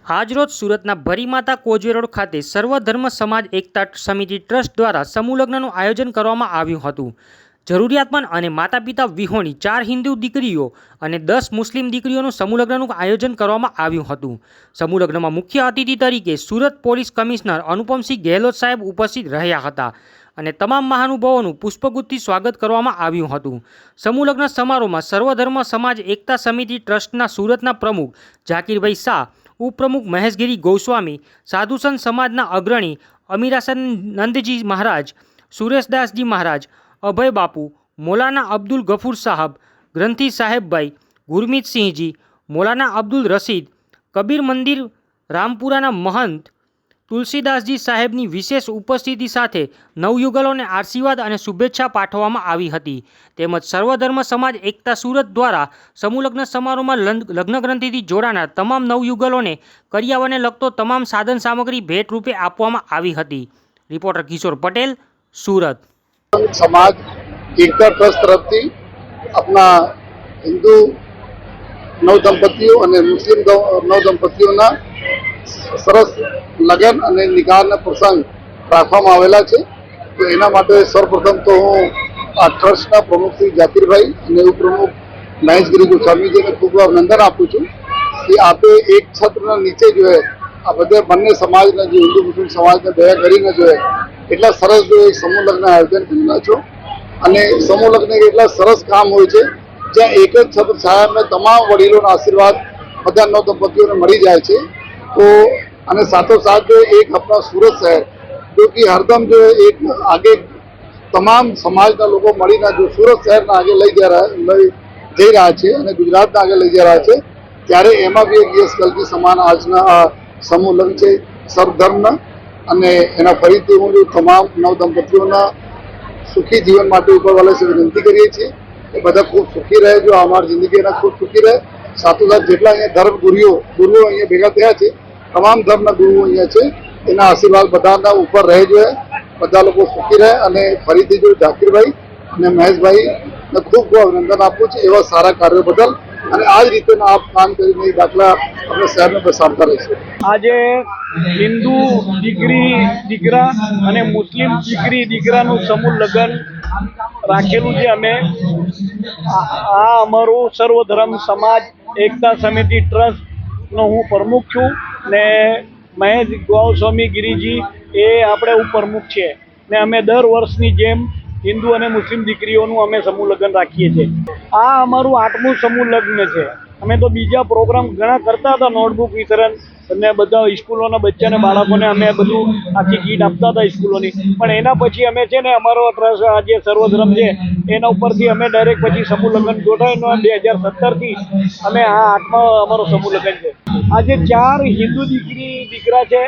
આજરોજ સુરતના Bharimata causeway road ખાતે સર્વધર્મ સમાજ એકતા સમિતિ ટ્રસ્ટ દ્વારા સમૂહ લગ્નનું આયોજન કરવામાં આવ્યું હતું। જરૂરિયાતમંદ અને માતા પિતા વિહોણી 4 હિન્દુ દીકરીઓ અને 10 મુસ્લિમ દીકરીઓનું સમૂહ લગ્નનું આયોજન કરવામાં આવ્યું હતું। સમૂહ લગ્નમાં મુખ્ય અતિથિ તરીકે સુરત પોલીસ કમિશનર અનુપમસિંહ ગેહલોત સાહેબ ઉપસ્થિત રહ્યા હતા અને તમામ મહાનુભાવોનું પુષ્પગુચ્છથી સ્વાગત કરવામાં આવ્યું હતું। સમૂહ લગ્ન સમારોહમાં સર્વધર્મ સમાજ એકતા સમિતિ ટ્રસ્ટના સુરતના પ્રમુખ ઝાકીરભાઈ શાહ, ઉપપ્રમુખ મહેશગીરી ગોસ્વામી, સાધુસંત સમાજના અગ્રણી અમીરાનંદજી મહારાજ, સુરેશદાસજી મહારાજ, અભય બાપુ, મૌલાના અબ્દુલ ગફૂર સાહબ, ગ્રંથી સાહેબભાઈ, ગુરમીતસિંહજી, મૌલાના અબ્દુલ રશીદ, કબીર મંદિર રામપુરાના મહંત તુલસીદાસજી સાહેબની વિશેષ ઉપસ્થિતિ સાથે નવયુગલોને આશીર્વાદ અને શુભેચ્છા પાઠવવામાં આવી હતી। તેમજ સર્વધર્મ સમાજ એકતા સુરત દ્વારા સમૂહ લગ્ન સમારોહમાં લગ્ન ગ્રંથિથી જોડાનાર તમામ નવયુગલોને કરિયાવરને લગતો તમામ સાધન સામગ્રી ભેટ રૂપે આપવામાં આવી હતી। રિપોર્ટર કિશોર પટેલ, સુરત। समाज एकता ट्रस्ट तरफ अपना हिंदू नवदंपतियों और मुस्लिम नवदंपतियों सरस लग्न और निकाह प्रसंग राखवामां आवेला छे। तो एना माटे सर्वप्रथम तो हूँ आ ट्रस्टना प्रमुख श्री जाकिरभाई और उपप्रमुख महेशगिरी गोस्वामी जी ने खूब अभिनंदन आपू छूँ कि आपे एक छत्र नीचे जो है आ बधे बंने समाज ने जो हिंदू मुस्लिम समाज ने दया करीने जो है एटला सरस जो एक समूह लग्न आयोजन करेला छो। अने समूह लग्न एटला सरस काम होय छे ज्यां एक ज छत्र छाया में तमाम वडीलोना आशीर्वाद बधा नवदंपतिओने मळी जाय छे। तो अने साथोसाथ जो एक अपना सूरत शहर जो कि हरदम जो एक आगे तमाम समाजना लोको मळीने जो सूरत शहरने आगे लई जई रह्या छे अने गुजरातने आगे लई जई रह्या छे, त्यारे एमां बी एक यश कल्की समान आजना आ समूह लग्न छे सर्वधर्मना। અને એના ફરીથી હું તમામ નવદંપતિઓના સુખી જીવન માટે ઉપરવાલા से વિનંતી કરીએ છીએ કે બધા ખૂબ સુખી રહે, જો અમારી જિંદગી એના ખૂબ સુખી રહે। સાથોસાથ જેટલા અહીંયા ધર્મ ગુરુઓ અહીંયા ભેગા થયા છે, તમામ ધર્મના ગુરુઓ અહીંયા છે, એના આશીર્વાદ બધાના ઉપર રહે જોઈએ, બધા લોકો સુખી રહે। અને ફરીથી જો ઝાકીરભાઈ અને મહેશભાઈને ખૂબ ખૂબ અભિનંદન આપું છું એવા સારા કાર્યો બદલ। અને આ જ રીતેના આપ કામ કરીને દાખલા આપણે શહેરને પ્રસારતા રહીશું। આજે हिंदू दीकरी दीकरा અને મુસ્લિમ દીકરી દીકરાનું સમૂહ લગ્ન રાખેલું છે। અમે આ અમારું સર્વધર્મ સમાજ એકતા સમિતિ ટ્રસ્ટનો હું પ્રમુખ છું ને મહેશ ગોસ્વામી ગિરીજી એ આપણે ઉપપ્રમુખ છે ને અમે દર વર્ષની જેમ હિન્દુ અને મુસ્લિમ દીકરીઓનું અમે સમૂહ લગ્ન રાખીએ છીએ। આ અમારું 8મું સમૂહ લગ્ન છે। અમે તો બીજા પ્રોગ્રામ ઘણા કરતા હતા, નોટબુક વિતરણ અને બધા સ્કૂલોના બચ્ચાને બાળકોને અમે બધું આખી કીટ આપતા હતા સ્કૂલોની, પણ એના પછી અમે છે ને અમારો ટ્રસ્ટ આજે સર્વધર્મ છે એના ઉપરથી અમે ડાયરેક્ટ પછી સમૂહ લગ્ન ગોઠવીને 2017થી અમે આ 8મો અમારો સમૂહ લગ્ન છે। આજે 4 હિન્દુ દીકરી દીકરા છે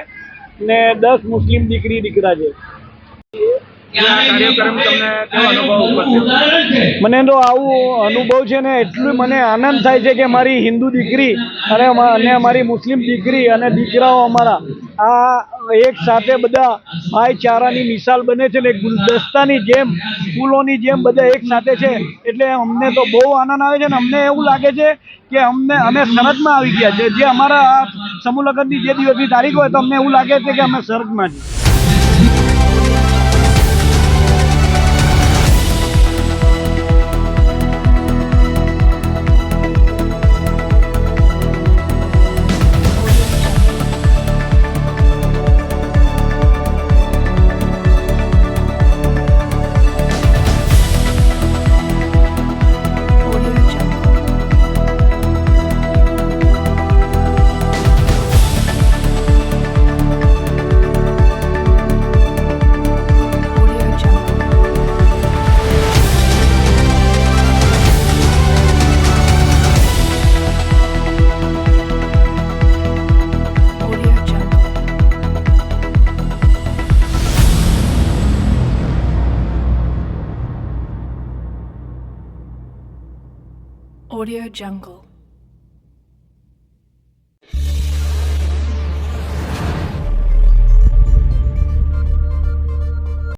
ને 10 મુસ્લિમ દીકરી દીકરા છે। મને તો આવું અનુભવ છે ને એટલું મને આનંદ થાય છે કે મારી હિન્દુ દીકરી અને મારી મુસ્લિમ દીકરી અને દીકરાઓ અમારા આ એક સાથે બધા ભાઈચારાની મિસાલ બને છે ને ગુલદસ્તાની જેમ ફૂલોની જેમ બધા એક સાથે છે। એટલે અમને તો બહુ આનંદ આવે છે ને અમને એવું લાગે છે કે અમે સ્વર્ગમાં આવી ગયા છે। જે અમારા સમૂહ લગ્નની જે દિવસની તારીખ હોય તો અમને એવું લાગે છે કે અમે સ્વર્ગમાં છીએ। Audio Jungle.